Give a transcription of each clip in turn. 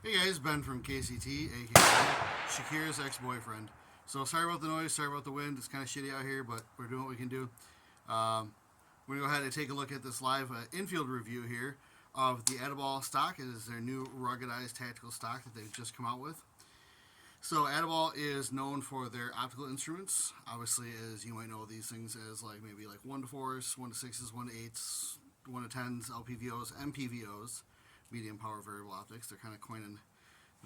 Hey guys, Ben from KCT, aka Shakira's ex-boyfriend. So sorry about the noise, sorry about the wind. It's kind of shitty out here, but we're doing what we can do. Um, we're gonna go ahead and take a look at this live infield review here of the Atibal stock. It is their new ruggedized tactical stock that they've just come out with. So Atibal is known for their optical instruments. Obviously, as you might know, these things as like maybe like 1 to 4s, 1 to 6s, 1 to 8s, 1 to 10s, LPVOs, MPVOs, medium power variable optics. They're kind of coining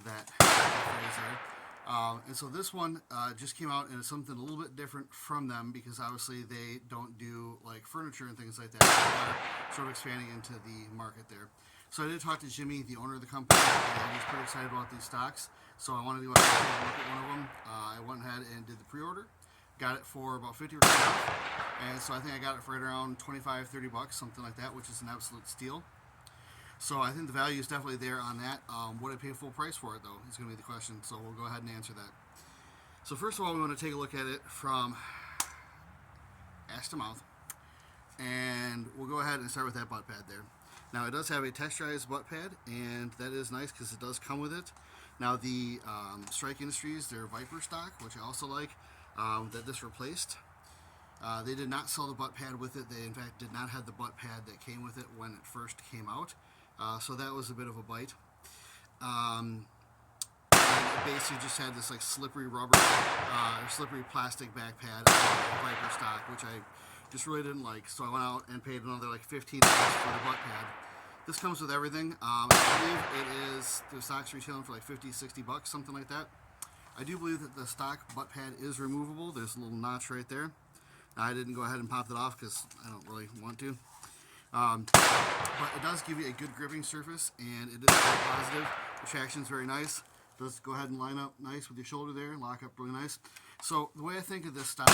that phrase there. And so this one just came out and it's something a little bit different from them because obviously they don't do like furniture and things like that. They're sort of expanding into the market there. So I did talk to Jimmy, the owner of the company, and he's pretty excited about these stocks. So I wanted to go ahead and take a look at one of them. I went ahead and did the pre-order. Got it for about 50% off. And so I think I got it for right around 25, 30 bucks, something like that, which is an absolute steal. So I think the value is definitely there on that. Would I pay full price for it, though, is going to be the question. So we'll go ahead and answer that. So first of all, we want to take a look at it from ass to mouth. And we'll go ahead and start with that butt pad there. Now, it does have a texturized butt pad, and that is nice because it does come with it. Now, the Strike Industries, their Viper stock, which I also like, that this replaced. They did not sell the butt pad with it. They, in fact, did not have the butt pad that came with it when it first came out. So that was a bit of a bite. And it basically just had this like slippery rubber or slippery plastic back pad Viper stock, which I just really didn't like. So I went out and paid another like $15 for the butt pad. This comes with everything. I believe it is, the stock's retailing for like 50, 60 bucks, something like that. I do believe that the stock butt pad is removable. There's a little notch right there. Now, I didn't go ahead and pop it off because I don't really want to. But it does give you a good gripping surface, and it is very positive. The traction is very nice. It does go ahead and line up nice with your shoulder there, lock up really nice. So the way I think of this stock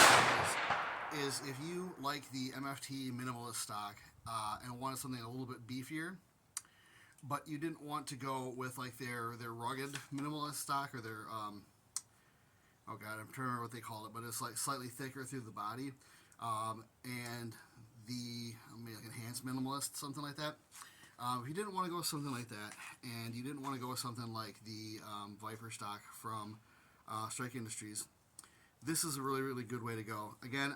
is if you like the MFT minimalist stock and wanted something a little bit beefier, but you didn't want to go with like their rugged minimalist stock or their oh god, I'm trying to remember what they call it, but it's like slightly thicker through the body, and the like enhanced minimalist, something like that. If you didn't want to go with something like that, and you didn't want to go with something like the Viper stock from Strike Industries, this is a really, really good way to go. Again,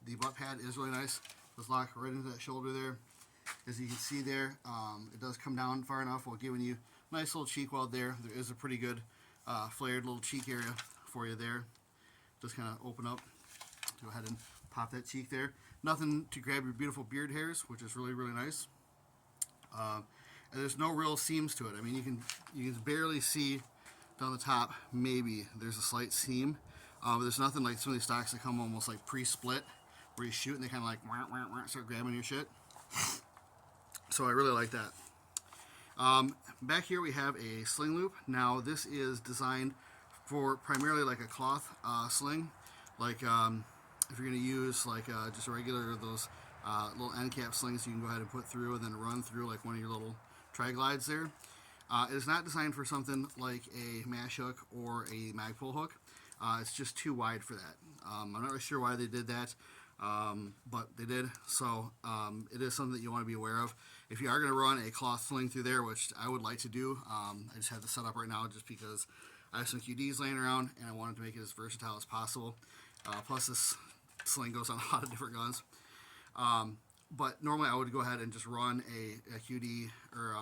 the butt pad is really nice. Let's lock right into that shoulder there. As you can see there, it does come down far enough while giving you a nice little cheek weld there. There is a pretty good flared little cheek area for you there. Just kind of open up. Go ahead and pop that cheek there. Nothing to grab your beautiful beard hairs, which is really, really nice. And there's no real seams to it. I mean, you can barely see down the top. Maybe there's a slight seam. But there's nothing like some of these stocks that come almost like pre-split, where you shoot and they kind of like start grabbing your shit. So I really like that. Back here we have a sling loop. Now this is designed for primarily like a cloth sling, like if you're going to use like just a regular those little end cap slings you can go ahead and put through and then run through like one of your little tri-glides there. It is not designed for something like a mash hook or a Magpul hook. It's just too wide for that. I'm not really sure why they did that, but they did. So it is something that you want to be aware of. If you are going to run a cloth sling through there, which I would like to do, I just have this set up right now just because I have some QDs laying around and I wanted to make it as versatile as possible. Plus this sling goes on a lot of different guns. But normally I would go ahead and just run a QD or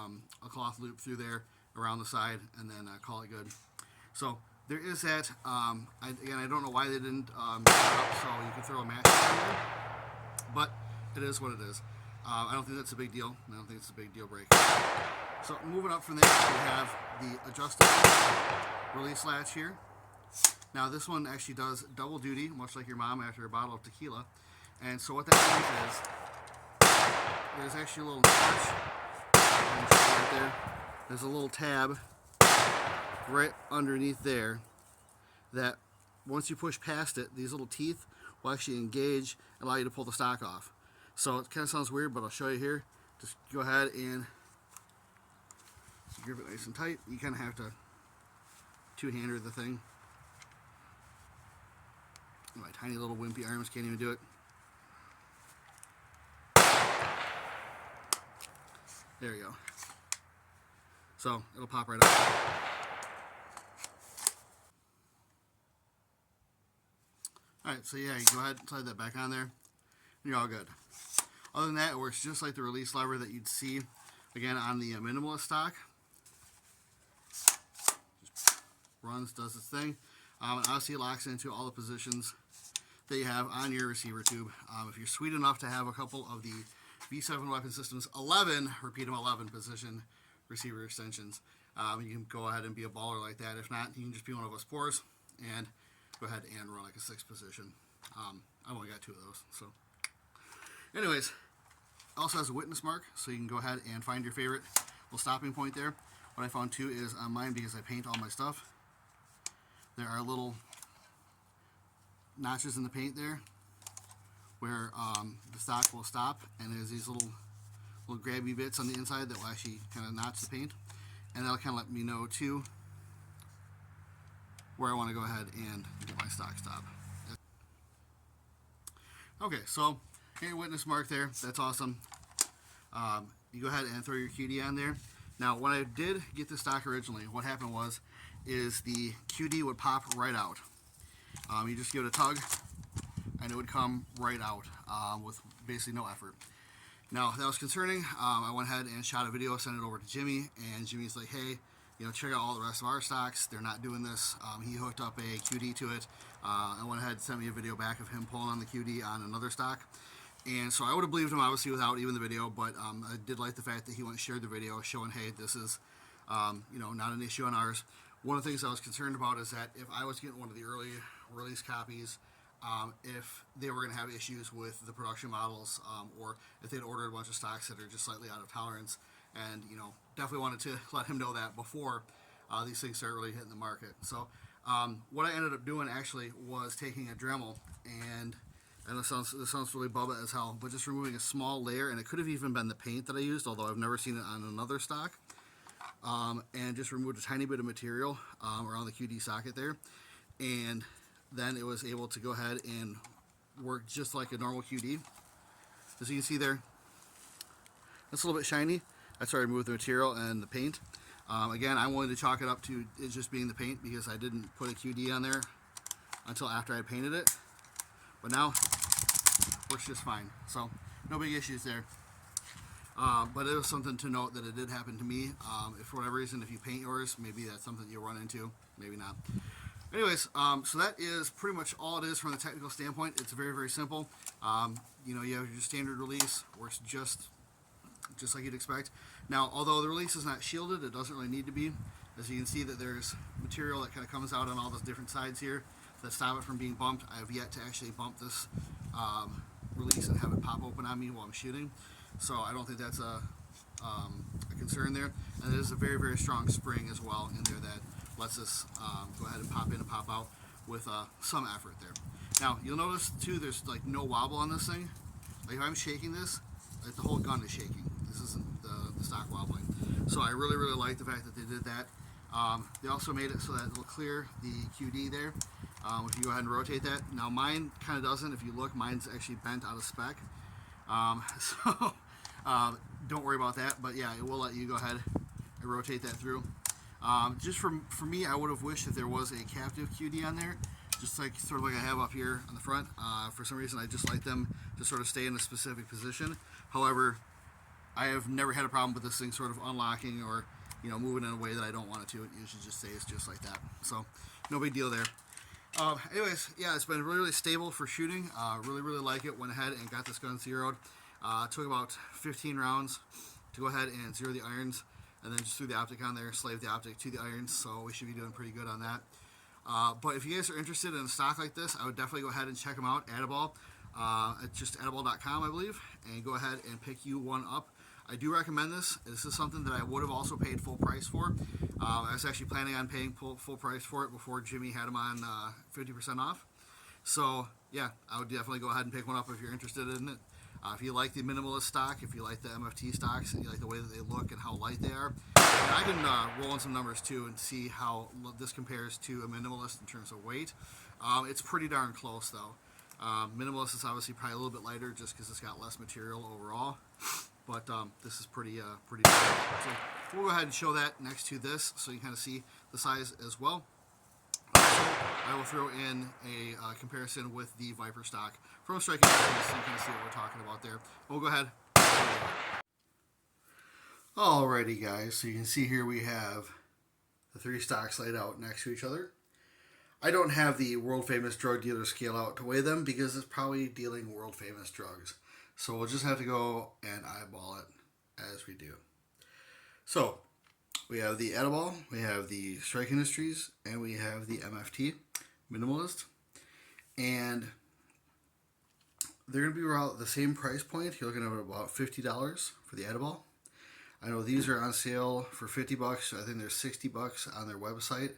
a cloth loop through there around the side and then call it good. So there is that. Again, I don't know why they didn't set it up so you can throw a match in there, but it is what it is. I don't think that's a big deal. I don't think it's a big deal breaker. So moving up from there, we have the adjustable release latch here. Now this one actually does double duty, much like your mom after a bottle of tequila. And so what that means is there's actually a little notch right there. There's a little tab right underneath there that once you push past it, these little teeth will actually engage and allow you to pull the stock off. So it kind of sounds weird, but I'll show you here. Just go ahead and grip it nice and tight. You kind of have to two-hander the thing. My tiny little wimpy arms can't even do it. There you go. So it'll pop right out. Alright, so yeah, you go ahead and slide that back on there. You're all good. Other than that, it works just like the release lever that you'd see, again, on the minimalist stock. Just runs, does its thing. And obviously it locks into all the positions that you have on your receiver tube. If you're sweet enough to have a couple of the V7 Weapon Systems 11, repeat them 11 position receiver extensions, you can go ahead and be a baller like that. If not, you can just be one of us poors and go ahead and run like a 6 position. I've only got 2 of those. So anyways, also has a witness mark, so you can go ahead and find your favorite little stopping point there. What I found too is on mine, because I paint all my stuff, there are little notches in the paint there where the stock will stop, and there's these little grabby bits on the inside that will actually kind of notch the paint, and that'll kind of let me know too where I want to go ahead and get my stock stop. Okay, so your witness mark there, that's awesome. You go ahead and throw your QD on there. Now, when I did get the stock originally, what happened is the QD would pop right out. You just give it a tug, and it would come right out with basically no effort. Now, that was concerning. I went ahead and shot a video, sent it over to Jimmy, and Jimmy's like, hey, check out all the rest of our stocks. They're not doing this. He hooked up a QD to it. I went ahead and sent me a video back of him pulling on the QD on another stock. And so I would have believed him, obviously, without even the video, but I did like the fact that he went and shared the video showing, hey, this is, not an issue on ours. One of the things I was concerned about is that if I was getting one of the early release copies, if they were going to have issues with the production models, or if they'd ordered a bunch of stocks that are just slightly out of tolerance, and definitely wanted to let him know that before these things start really hitting the market. So what I ended up doing actually was taking a Dremel, and this sounds really bubba as hell, but just removing a small layer, and it could have even been the paint that I used, although I've never seen it on another stock, and just removed a tiny bit of material around the QD socket there, and then it was able to go ahead and work just like a normal QD. As you can see there, it's a little bit shiny. That's where I removed the material and the paint. Again, I wanted to chalk it up to it just being the paint because I didn't put a QD on there until after I painted it. But now, works just fine. So, no big issues there. But it was something to note that it did happen to me. If for whatever reason, if you paint yours, maybe that's something you'll run into. Maybe not. Anyways, so that is pretty much all it is from the technical standpoint. It's very, very simple. You have your standard release. Works just like you'd expect. Now, although the release is not shielded, it doesn't really need to be. As you can see that there's material that kind of comes out on all those different sides here that stop it from being bumped. I have yet to actually bump this release and have it pop open on me while I'm shooting. So I don't think that's a concern there. And there's a very, very strong spring as well in there that lets us go ahead and pop in and pop out with some effort there. Now, you'll notice too there's like no wobble on this thing. Like if I'm shaking this, like the whole gun is shaking. This isn't the stock wobbling. So I really, really like the fact that they did that. They also made it so that it'll clear the QD there. If you go ahead and rotate that. Now mine kind of doesn't. If you look, mine's actually bent out of spec. So don't worry about that. But yeah, it will let you go ahead and rotate that through. Just for me, I would have wished that there was a captive QD on there. Just like sort of like I have up here on the front. For some reason, I just like them to sort of stay in a specific position. However, I have never had a problem with this thing sort of unlocking or moving in a way that I don't want it to. It usually just stays just like that. So no big deal there. Anyways, yeah, it's been really, really stable for shooting. Really, really like it. Went ahead and got this gun zeroed. Took about 15 rounds to go ahead and zero the irons, and then just threw the optic on there, slaved the optic to the irons. So we should be doing pretty good on that. But if you guys are interested in a stock like this, I would definitely go ahead and check them out. Atibal, it's just atibal.com, I believe, and go ahead and pick you one up. I do recommend this. This is something that I would have also paid full price for. I was actually planning on paying full price for it before Jimmy had them on 50% off. So yeah, I would definitely go ahead and pick one up if you're interested in it. If you like the minimalist stock, if you like the MFT stocks, and you like the way that they look and how light they are, and I can roll in some numbers too and see how this compares to a minimalist in terms of weight. It's pretty darn close though. Minimalist is obviously probably a little bit lighter just because it's got less material overall. but this is pretty pretty good. So we'll go ahead and show that next to this so you kind of see the size as well. Also, I will throw in a comparison with the Viper stock from Strike Industries so you can see what we're talking about there. We'll go ahead. Alrighty guys, so you can see here we have the three stocks laid out next to each other. I don't have the world famous drug dealer scale out to weigh them because it's probably dealing world famous drugs. So we'll just have to go and eyeball it as we do. So we have the Atibal, we have the Strike Industries, and we have the MFT, Minimalist. And they're going to be around the same price point. You're looking at about $50 for the Atibal. I know these are on sale for $50. I think they're $60 on their website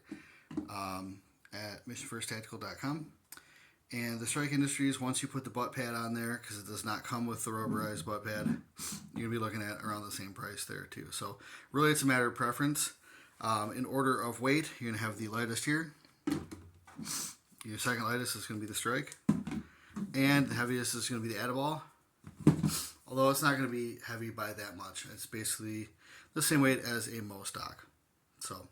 at missionfirsttactical.com. And the Strike Industries, once you put the butt pad on there, because it does not come with the rubberized butt pad, you're going to be looking at around the same price there too. So really it's a matter of preference. In order of weight, you're going to have the lightest here. Your second lightest is going to be the Strike. And the heaviest is going to be the Atibal. Although it's not going to be heavy by that much. It's basically the same weight as a Mo stock. So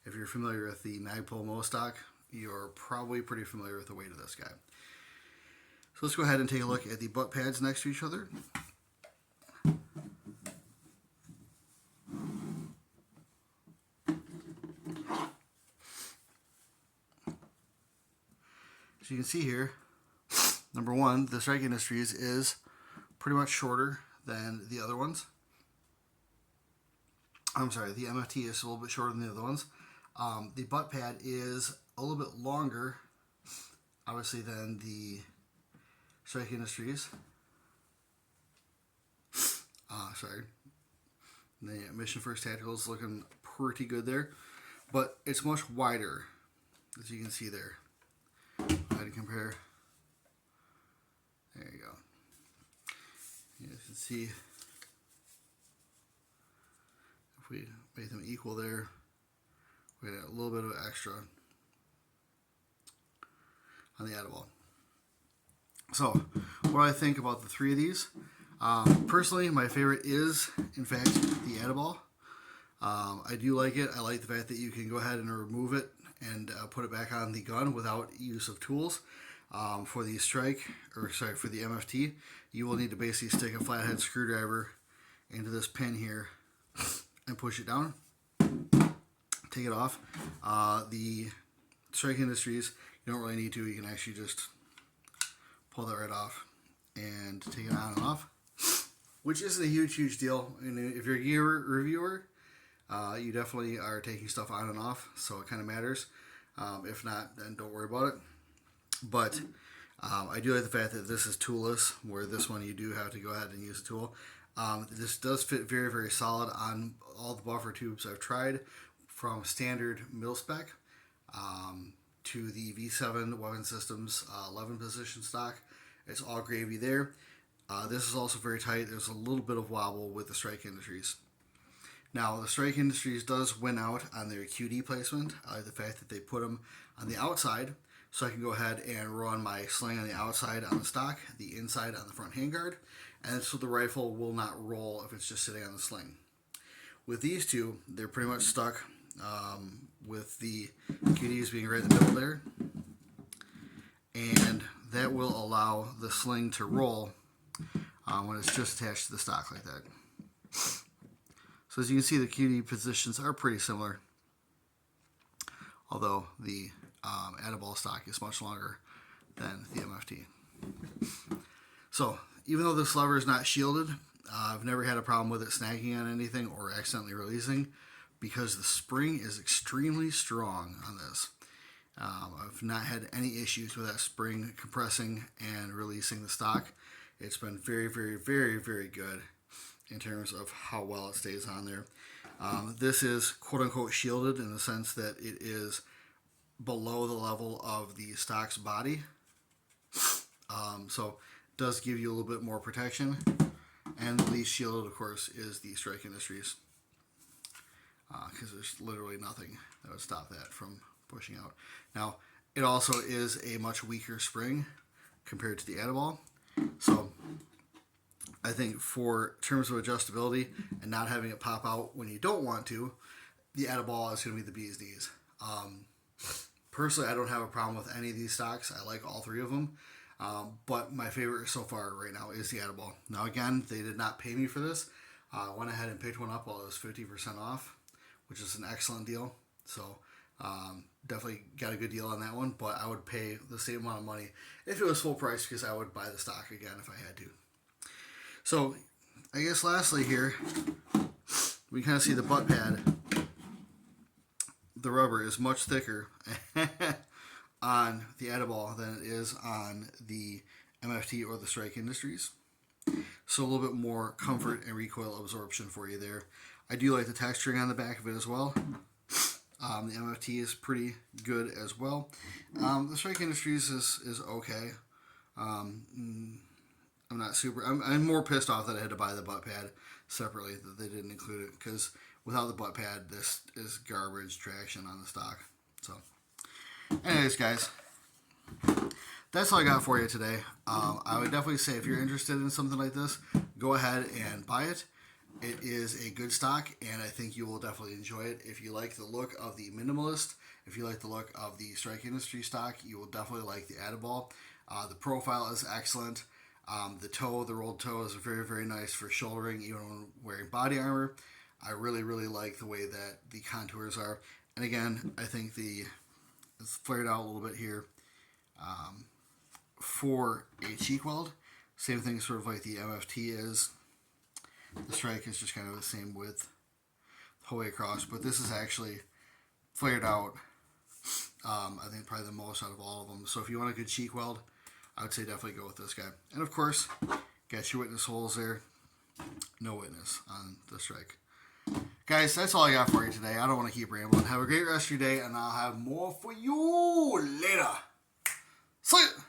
if you're familiar with the Magpul Mo stock, you're probably pretty familiar with the weight of this guy. So let's go ahead and take a look at the butt pads next to each other. So you can see here, number one, the Strike Industries is pretty much shorter than the other ones. I'm sorry, the MFT is a little bit shorter than the other ones. The butt pad is a little bit longer, obviously, than the Strike Industries. The Mission First Tactical is looking pretty good there, but it's much wider, as you can see there. Go ahead and compare. There you go. You can see if we make them equal there, we get a little bit of extra on the Atibal. So, what do I think about the three of these? Personally, my favorite is, in fact, the Atibal. I do like it. I like the fact that you can go ahead and remove it and put it back on the gun without use of tools. For the for the MFT, you will need to basically stick a flathead screwdriver into this pin here and push it down. Take it off. The Strike Industries, you don't really need to. You can actually just pull that right off and take it on and off, which isn't a huge deal. And if you're a gear reviewer, you definitely are taking stuff on and off, so it kind of matters. If not, then don't worry about it. But I do like the fact that this is toolless, where this one you do have to go ahead and use a tool. This does fit very solid on all the buffer tubes I've tried, from standard mil-spec to the V7 Weapon Systems 11 position stock. It's all gravy there. This is also very tight. There's a little bit of wobble with the Strike Industries. Now, the Strike Industries does win out on their QD placement. I like the fact that they put them on the outside, so I can go ahead and run my sling on the outside on the stock, the inside on the front handguard, and so the rifle will not roll if it's just sitting on the sling. With these two, they're pretty much stuck with the QDs being right in the middle there, and that will allow the sling to roll when it's just attached to the stock like that. So as you can see, the QD positions are pretty similar, although the Atibal stock is much longer than the MFT. So even though this lever is not shielded, I've never had a problem with it snagging on anything or accidentally releasing, because the spring is extremely strong on this. I've not had any issues with that spring compressing and releasing the stock. It's been very good in terms of how well it stays on there. This is quote-unquote shielded in the sense that it is below the level of the stock's body. So it does give you a little bit more protection. And the least shielded, of course, is the Strike Industries, because there's literally nothing that would stop that from pushing out. Now, it also is a much weaker spring compared to the Atibal. So I think for terms of adjustability and not having it pop out when you don't want to, the Atibal is going to be the bee's knees. Personally, I don't have a problem with any of these stocks. I like all three of them. But my favorite so far right now is the Atibal. Now, again, they did not pay me for this. I went ahead and picked one up while it was 50% off, which is an excellent deal. So, definitely got a good deal on that one. But I would pay the same amount of money if it was full price, because I would buy the stock again if I had to. So, I guess lastly here, we kind of see the butt pad. The rubber is much thicker on the Atibal than it is on the MFT or the Strike Industries. So a little bit more comfort and recoil absorption for you there. I do like the texturing on the back of it as well. The MFT is pretty good as well. The Strike Industries is okay. I'm not super. I'm more pissed off that I had to buy the butt pad separately, that they didn't include it, because without the butt pad, this is garbage traction on the stock. So, anyways, guys, that's all I got for you today. I would definitely say if you're interested in something like this, go ahead and buy it. It is a good stock, and I think you will definitely enjoy it. If you like the look of the Minimalist, if you like the look of the Strike Industry stock, you will definitely like the Atibal. The profile is excellent. The rolled toe is very, very nice for shouldering, even when wearing body armor. I really, really like the way that the contours are. And again, I think it's flared out a little bit here for a cheek weld. Same thing sort of like the MFT is. The Strike is just kind of the same width the whole way across, but this is actually flared out, I think probably the most out of all of them. So if you want a good cheek weld, I would say definitely go with this guy. And of course, got your witness holes there. No witness on the Strike. Guys, that's all I got for you today. I don't want to keep rambling. Have a great rest of your day, and I'll have more for you later. See ya!